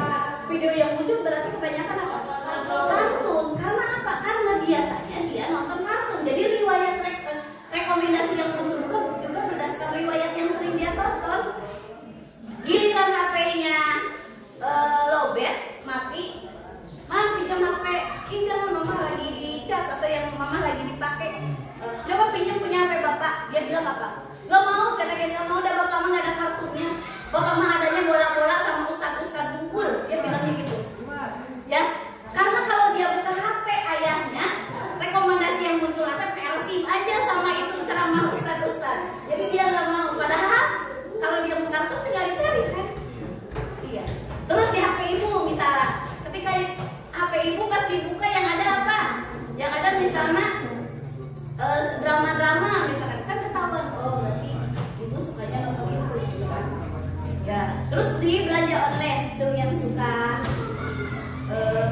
A: video yang muncul berarti kebanyakan apa? Kartun. Karena apa? Karena biasanya dia nonton kartun. Jadi riwayat rekomendasi yang muncul juga berdasarkan riwayat yang sering dia tonton. Giliran HP-nya lowbat, mati, pinjam HP, jangan mama lagi dicas atau yang mama lagi dipakai. Coba pinjam punya HP bapak. Dia bilang apa? Gak mau, cetekin gak mau. Udah bapak mah gak ada kartunya. Bapak mah adanya bola-bola sama ustad-ustad bungkul. Dia bilangnya gitu. Ya, karena kalau dia buka HP ayahnya, rekomendasi yang muncul nanti PLC aja sama itu ceramah ustad-ustad. Jadi dia gak mau. Padahal kalau dia buka kartu tinggal dicari kan. Iya. Terus di HP ibu misalnya, ketika HP ibu pas dibuka yang ada apa? Yang ada misalnya drama-drama misalkan, kan ketahuan. Oh berarti ibu sukanya nonton itu gitu kan. Ya. Terus di belanja online, tuh yang suka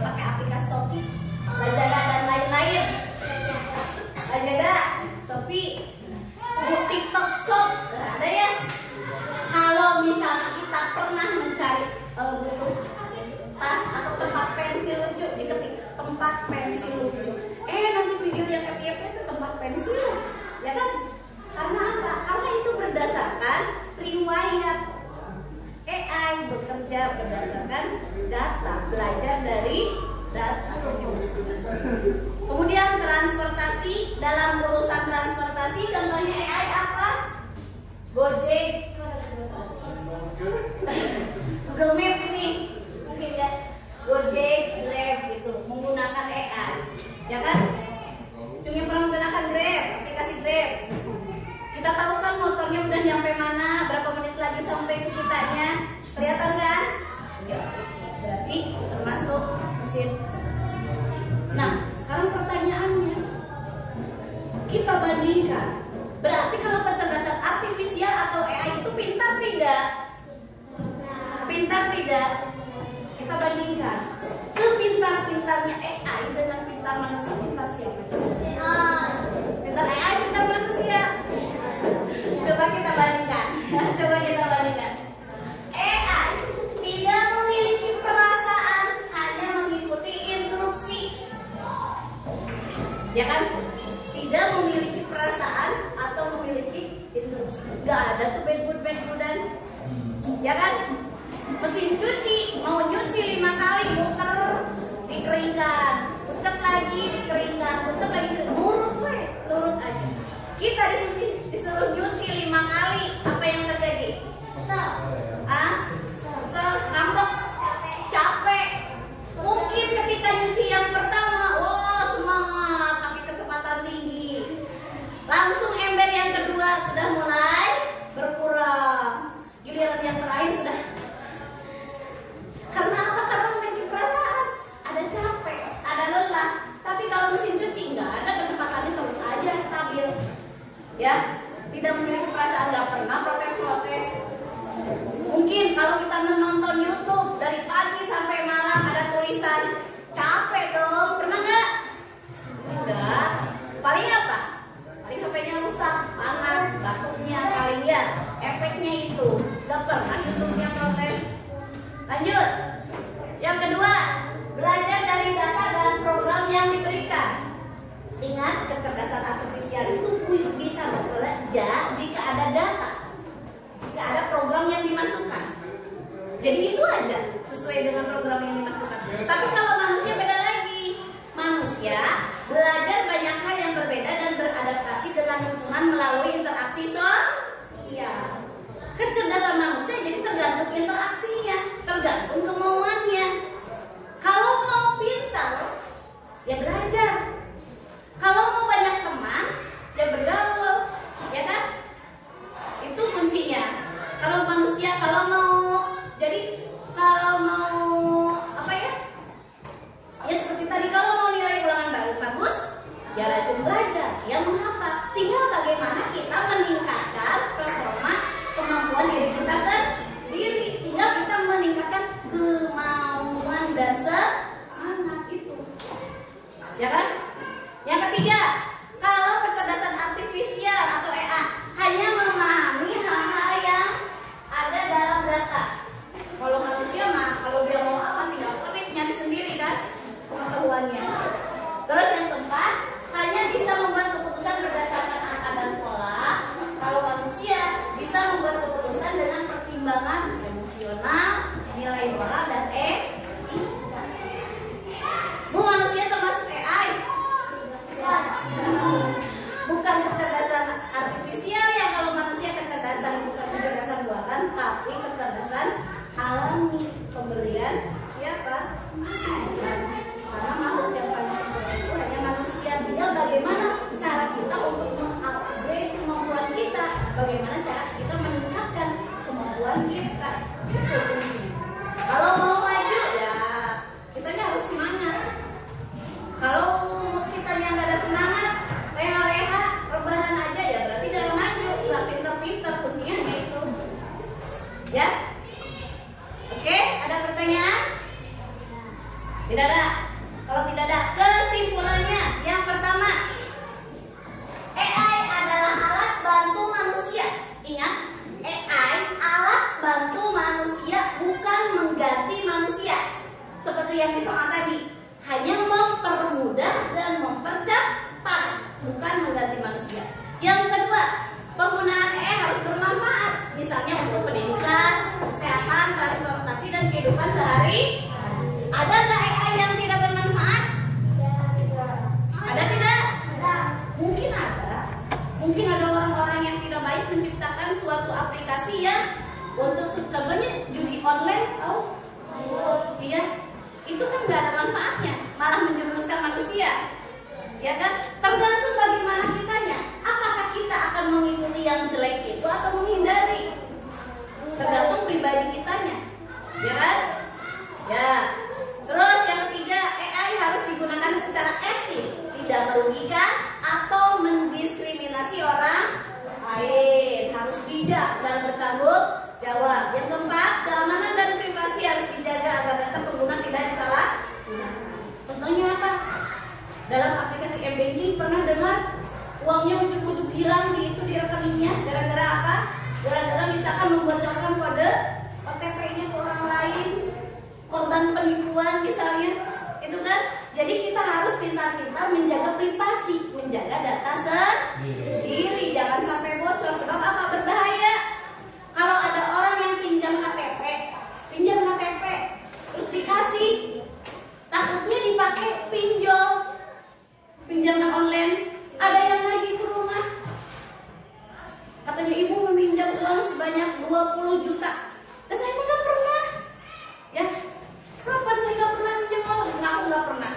A: pakai aplikasi Shopee, Lazada dan lain-lain. Lazada, Shopee, TikTok Shop, ada ya. Kalau misalnya kita pernah mencari butuh tas atau tempat pensil lucu, diketik tempat bandingkan. Berarti kalau kecerdasan artifisial atau AI itu pintar tidak? Pintar tidak? Kita bandingkan. Sepintar-pintarnya AI dengan pintar manusia, pintar siapa? Pintar AI, pintar manusia. Coba kita bandingkan. Coba kita bandingkan. AI tidak memiliki perasaan, hanya mengikuti instruksi. Ya kan? Tidak memiliki perasaan atau memiliki instruksi. Gak ada tuh bed-budan. Ya kan? Mesin cuci mau nyuci 5 kali, muter, dikeringkan, ucap lagi, dikeringkan, ucap lagi, nurut aja. Kita disuruh nyuci 5 kali, apa yang terjadi? Kesel, ngambek, capek. Mungkin ketika nyuci yang pertama, wah semangat, pakai kecepatan tinggi. Langsung ember yang kedua sudah mulai berkurang. Giliran yang terakhir sudah. Karena apa? Karena memiliki perasaan. Ada capek, ada lelah. Tapi kalau mesin cuci nggak ada, kecepatannya terus aja stabil. Ya, tidak memiliki perasaan, nggak pernah protes-protes. Mungkin kalau kita menonton YouTube dari pagi sampai malam ada tulisan capek dong, pernah nggak? Enggak. Paling apa? Paling HP-nya rusak, panas, batuknya paling ya. Efeknya itu. Nggak pernah YouTube-nya protes. Lanjut. Yang kedua, belajar dari data dan program yang diberikan. Ingat, kecerdasan artifisial itu bisa bekerja jika ada data, jika ada program yang dimasukkan. Jadi itu aja, sesuai dengan program yang dimasukkan. Tapi kalau manusia beda lagi. Manusia belajar banyak hal yang berbeda dan beradaptasi dengan lingkungan melalui interaksi sosial. Kecerdasan manusia jadi tergantung interaksinya, tergantung kemauannya. Kalau mau pintar, ya belajar. Kalau mau banyak teman, ya bergaul, ya kan? Itu kuncinya. Kalau manusia, kalau mau apa ya? Ya seperti tadi, kalau mau nilai ulangan bagus, ya rajin belajar, ya menghafal. Tinggal bagaimana kita meningkatkan performa kemampuan diri kita sendiri. Tinggal kita meningkatkan kemauan dan semangat itu, ya kan? Yang ketiga, kalau kecerdasan artifisial atau AI hanya memahami hal-hal yang ada dalam data. Kalau manusia mah, kalau dia mau apa tinggal ketik, nyari sendiri kan pengetahuannya. Terus yang keempat, hanya bisa membuat keputusan berdasarkan angka dan pola. Kalau manusia bisa membuat keputusan dengan pertimbangan emosional, nilai moral dan etika. Bu, manusia termasuk AI? Bukan kecerdasan artifisial ya. Kalau manusia kecerdasan bukan kecerdasan buatan, tapi kecerdasan alami. Pemberian siapa? Karena makhluk yang paling sempurna itu hanya manusia. Tinggal bagaimana cara kita untuk mengupgrade kemampuan kita, bagaimana cara kita meningkatkan kemampuan kita. Kalau mau maju ya kitanya harus semangat. Kalau kitanya nggak ada semangat, leha-leha, rebahan aja, ya berarti jangan maju. Nggak pinter-pinter, kuncinya hanya itu. Ya? Oke, ada pertanyaan? Tidak ada? Kalau tidak ada, kesimpulannya yang pertama, AI adalah alat bantu manusia. Ingat, AI alat bantu manusia, bukan mengganti manusia. Seperti yang disebut tadi, hanya mempermudah dan mempercepat, bukan mengganti manusia. Yang kedua, penggunaan AI harus bermanfaat, misalnya untuk pendidikan, kesehatan, transportasi, dan kehidupan sehari. Ada nggak AI yang tidak bermanfaat? Ada tidak? Mungkin ada. Mungkin ada orang-orang yang tidak baik menciptakan suatu aplikasi yang untuk, contohnya judi online, iya, itu kan nggak ada manfaatnya, malah menjerumuskan manusia, ya kan? Tergantung bagaimana kitanya. Apakah kita akan mengikuti yang jelek itu atau menghindari? Tergantung pribadi kitanya, ya kan? Ya. Terus yang ketiga, AI harus digunakan secara etis, tidak merugikan atau mendiskriminasi dalam aplikasi m-banking pernah dengar uangnya ujuk-ujuk hilang di rekeningnya gara-gara apa? Gara-gara misalkan membocorkan kode OTP-nya ke orang lain, korban penipuan misalnya, itu kan. Jadi kita harus pintar-pintar menjaga privasi, menjaga data sendiri, jangan sampai bocor. Sebab apa? Berbahaya. Kalau ada orang yang pinjam KTP, terus dikasih, takutnya dipakai pinjaman online. Ada yang lagi ke rumah, katanya ibu meminjam uang sebanyak 20 juta. Dan saya nggak pernah. Ya, kapan saya nggak pernah pinjam uang? Aku nggak pernah.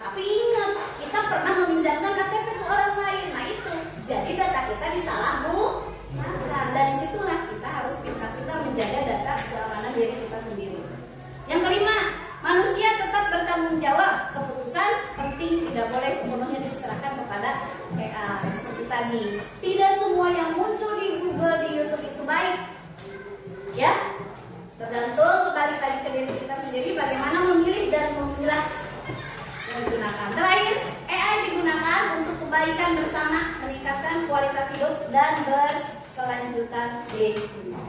A: Tapi ingat, kita pernah meminjamkan KTP ke orang lain. Nah itu, jadi data kita disalahgunakan. Dari situlah kita harus pintar-pintar menjaga data keamanan diri kita sendiri. Yang kelima, manusia tetap bertanggung jawab. Keputusan penting tidak boleh sepenuhnya diserahkan kepada AI. Seperti tadi, tidak semua yang muncul di Google, di YouTube itu baik. Ya, tergantung kembali lagi ke diri kita sendiri bagaimana memilih dan memilah menggunakan. Terakhir, AI digunakan untuk kebaikan bersama, meningkatkan kualitas hidup dan berkelanjutan di dunia.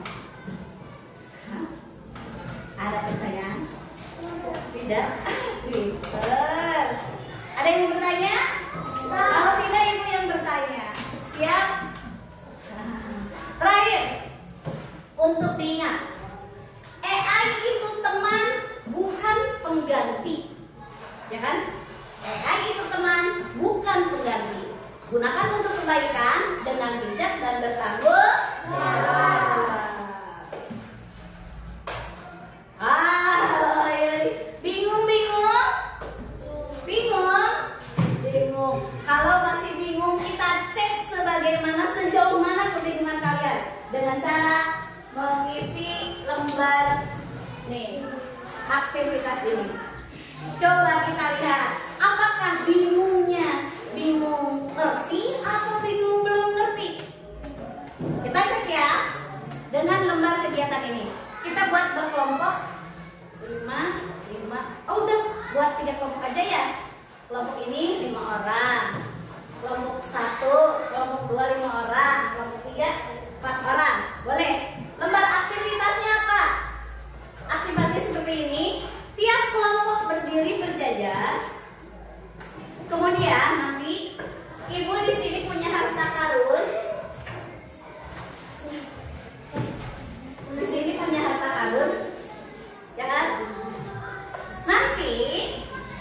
A: Ada pertanyaan? Tidak? Pinter. Ada yang mau bertanya? Kalau tidak, ibu yang bertanya. Siap? Terakhir, untuk diingat, AI itu teman, bukan pengganti. Ya kan? AI itu teman, bukan pengganti. Gunakan untuk kebaikan dengan bijak dan bertanggung jawab. Bingung. Kalau masih bingung, kita cek sejauh mana kebingungan kalian dengan cara mengisi lembar aktivitas ini. Coba kita lihat, apakah bingungnya bingung ngerti atau bingung belum ngerti? Kita cek ya dengan lembar kegiatan ini. Kita buat berkelompok 5. Oh udah, buat 3 kelompok aja ya. Kelompok ini 5 orang, kelompok 1, kelompok 2 5 orang, kelompok 3 4 orang. Boleh. Lembar aktivitasnya apa? Aktivitasnya seperti ini. Tiap kelompok berdiri berjajar. Kemudian nanti ibu di sini punya harta karun. Di sini punya harta karun, ya kan? Nanti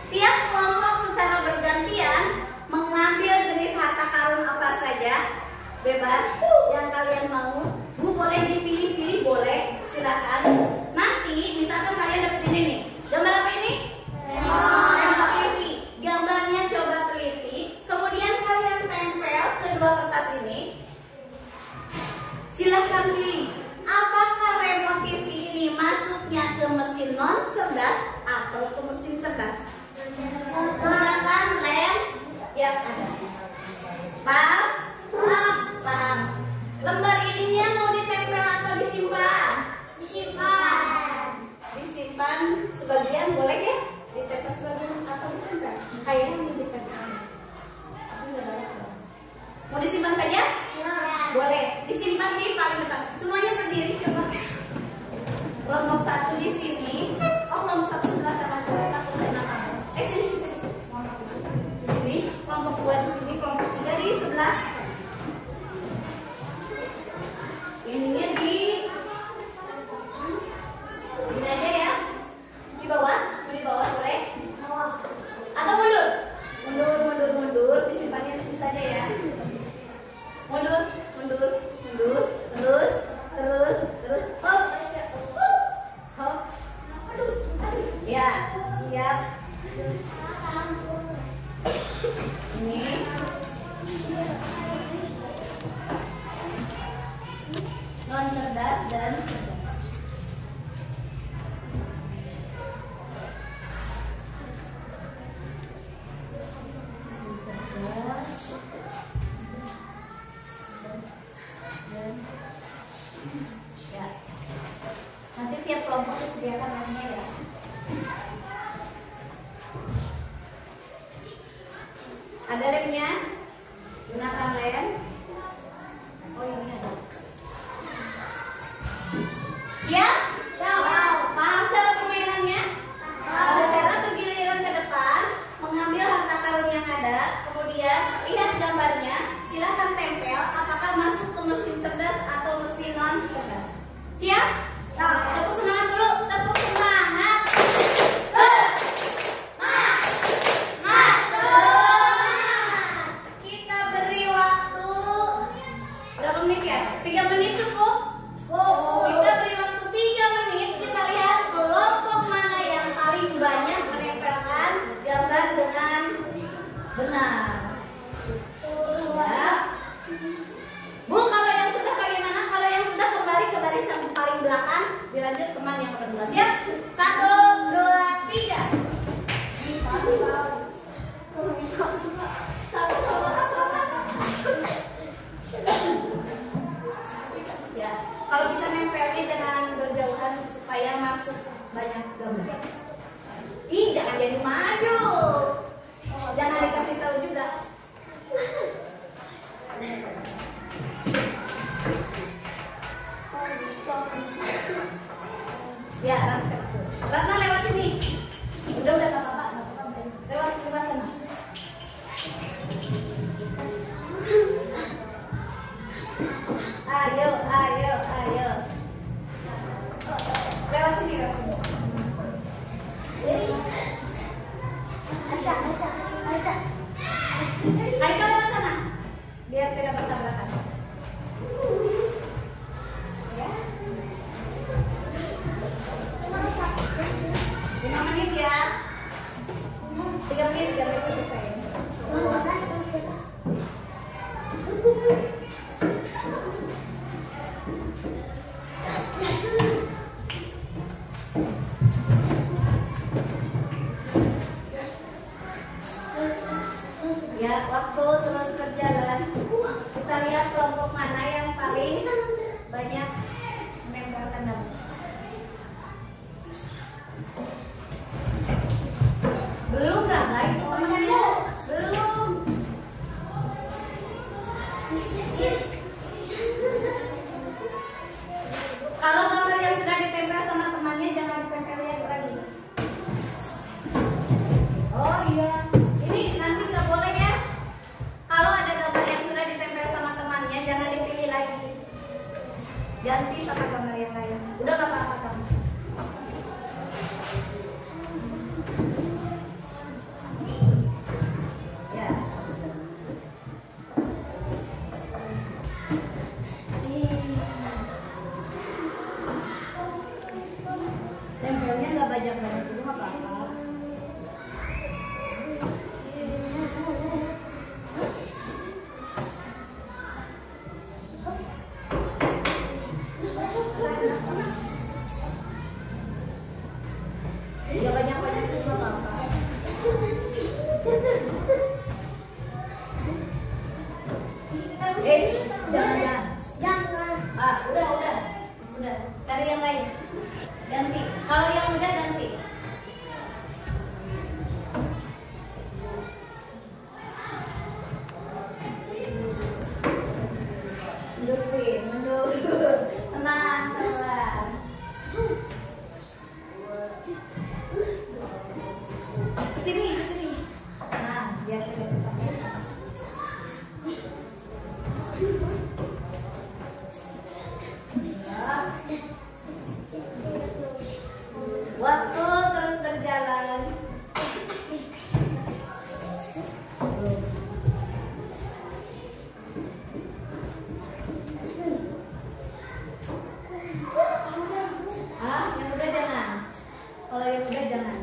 A: tiap kelompok secara bergantian mengambil jenis harta karun apa saja, bebas yang kalian mau. Bu boleh dipilih-pilih, boleh, silakan. Nanti misalkan kalian dapat ini nih, gambar apa ini? Remote TV. Gambarnya coba teliti, kemudian kalian tempel ke 2 kertas ini. Silakan pilih, apakah remote TV ini masuknya ke mesin non cerdas atau ke mesin cerdas? Gunakan lem yang ada. Paham? Ada lemnya? Gunakan lem. Oh ini ada. Siap?
B: Siap.
A: Paham cara permainannya? Secara bergiliran ke depan, mengambil harta karun yang ada, kemudian lihat gambarnya, silahkan tempel apakah masuk ke mesin cerdas atau mesin non cerdas. Siap? Tepuk semangat dulu, tepuk semangat. Kita beri waktu berapa menit ya? 3 menit cukup? Kita beri waktu 3 menit. Kita lihat kelompok mana yang paling banyak menempelkan gambar dengan benar. Ya. Bu, kalau yang sudah bagaimana? Kalau yang sudah kembali ke baris yang paling belakang, dilanjut teman yang kedua. Siap? 1, 2, 3. Ya, kalau bisa nempelnya jangan berjauhan supaya masuk banyak gambar. Ih, jangan jadi maju. Jangan dikasih tahu juga. Ya, Ratna lewat sini. Udah nggak apa-apa. Lewat sana. Ayo. Lewat sini. Ayo lewat sana. Biar tidak bertabrakan. Ya. 5 menit ya. 3 menit cukup ya. Ya, waktu terus berjalan. Kita lihat kelompok mana yang paling banyak menempelkan gambar. Belum Raga, itu temannya. Belum. Kalau gambar yang sudah ditempel sama temannya jangan ditempel lagi. Oh iya, ini nanti nggak boleh ya. Kalau ada gambar yang sudah ditempel sama temannya jangan dipilih lagi. Ganti sama gambar yang lain. Udah nggak apa-apa kamu. Ya. Tempelnya nggak banyak-banyak juga nggak apa-apa. Ya banyak-banyak itu nggak apa-apa. Jangan. Udah. Cari yang lain. Ganti. Kalau yang udah ganti. Mundur. Tenang. Kesini. Nah, biar tidak terpakai. Waktu terus berjalan. Yang udah jangan. Kalau yang udah jangan.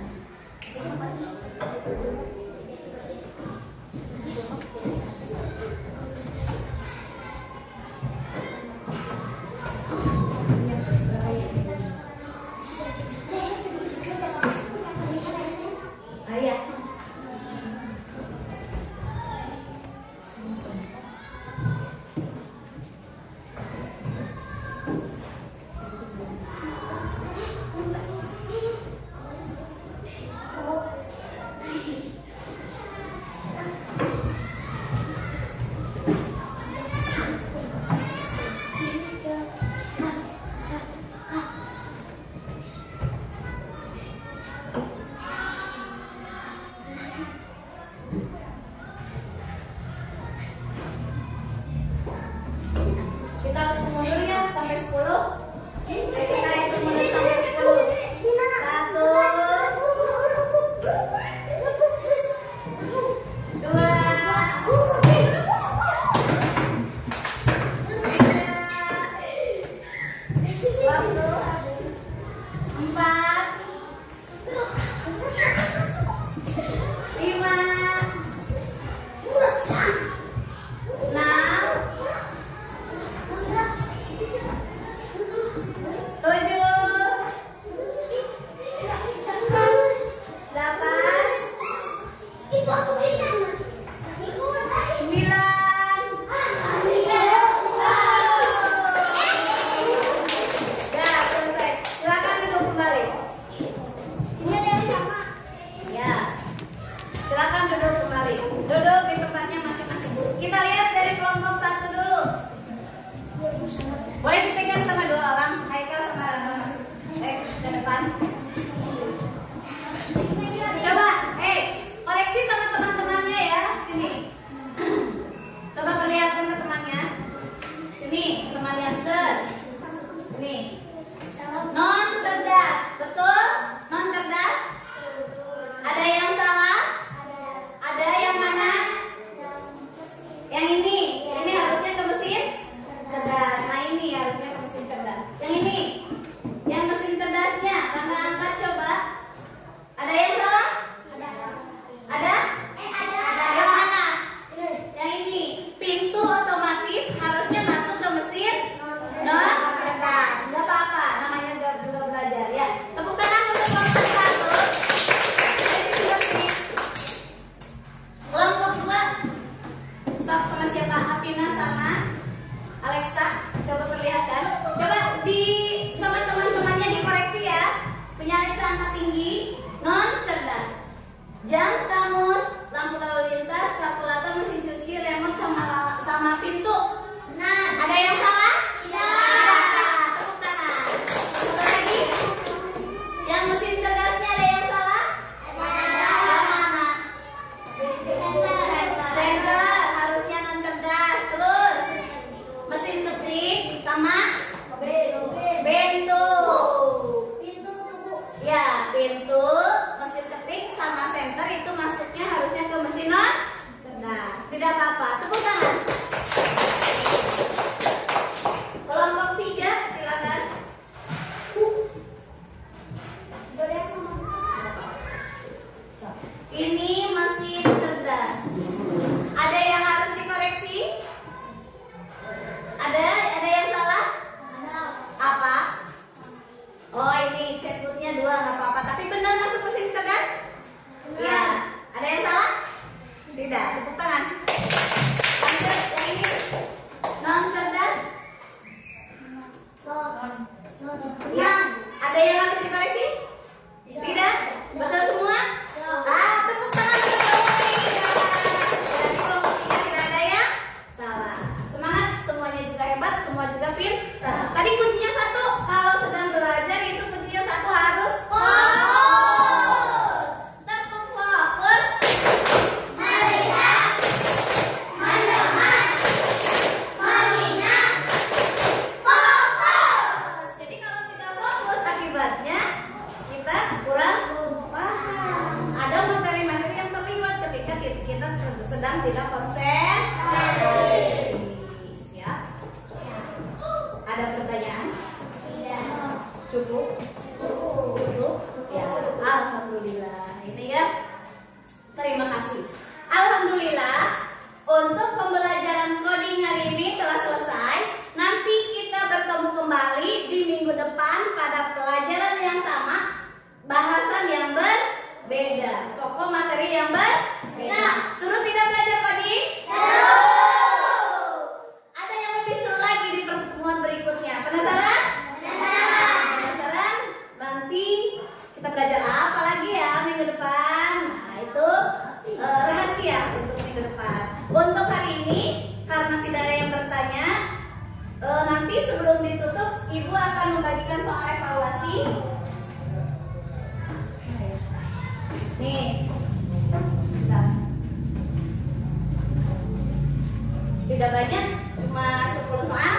A: Tidak banyak, cuma 10 soal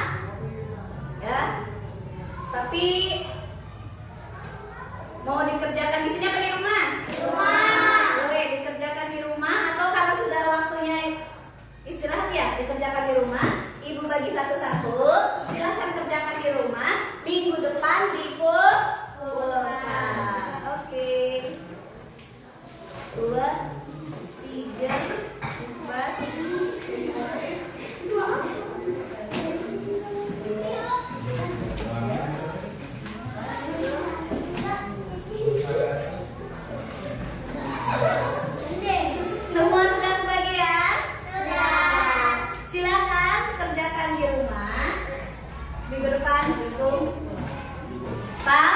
A: ya, tapi mau dikerjakan di sini apa di rumah?
B: Di rumah.
A: Boleh dikerjakan di rumah, atau kalau sudah waktunya istirahat ya dikerjakan di rumah. Ibu bagi satu-satu, silahkan kerjakan di rumah. Minggu depan dikumpulkan. Oke. 2, 3, 4, 5, 6. Assalamualaikum. Pak,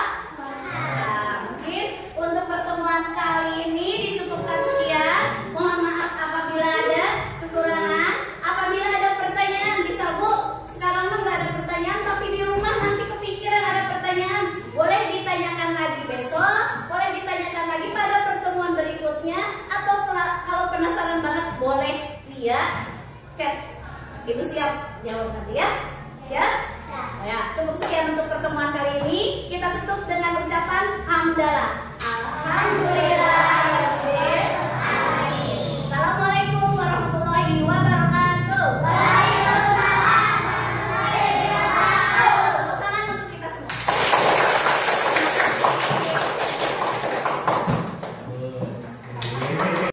A: mungkin untuk pertemuan kali ini dicukupkan sekian. Mohon maaf apabila ada kekurangan. Apabila ada pertanyaan bisa Bu. Sekarang mah nggak ada pertanyaan, tapi di rumah nanti kepikiran ada pertanyaan. Boleh ditanyakan lagi besok, boleh ditanyakan lagi pada pertemuan berikutnya, atau kalau penasaran banget boleh via chat. Ibu siap jawab nanti ya? Siap? Ya, cukup sekian untuk pertemuan kali ini. Kita tutup dengan ucapan hamdalah. Alhamdulillah.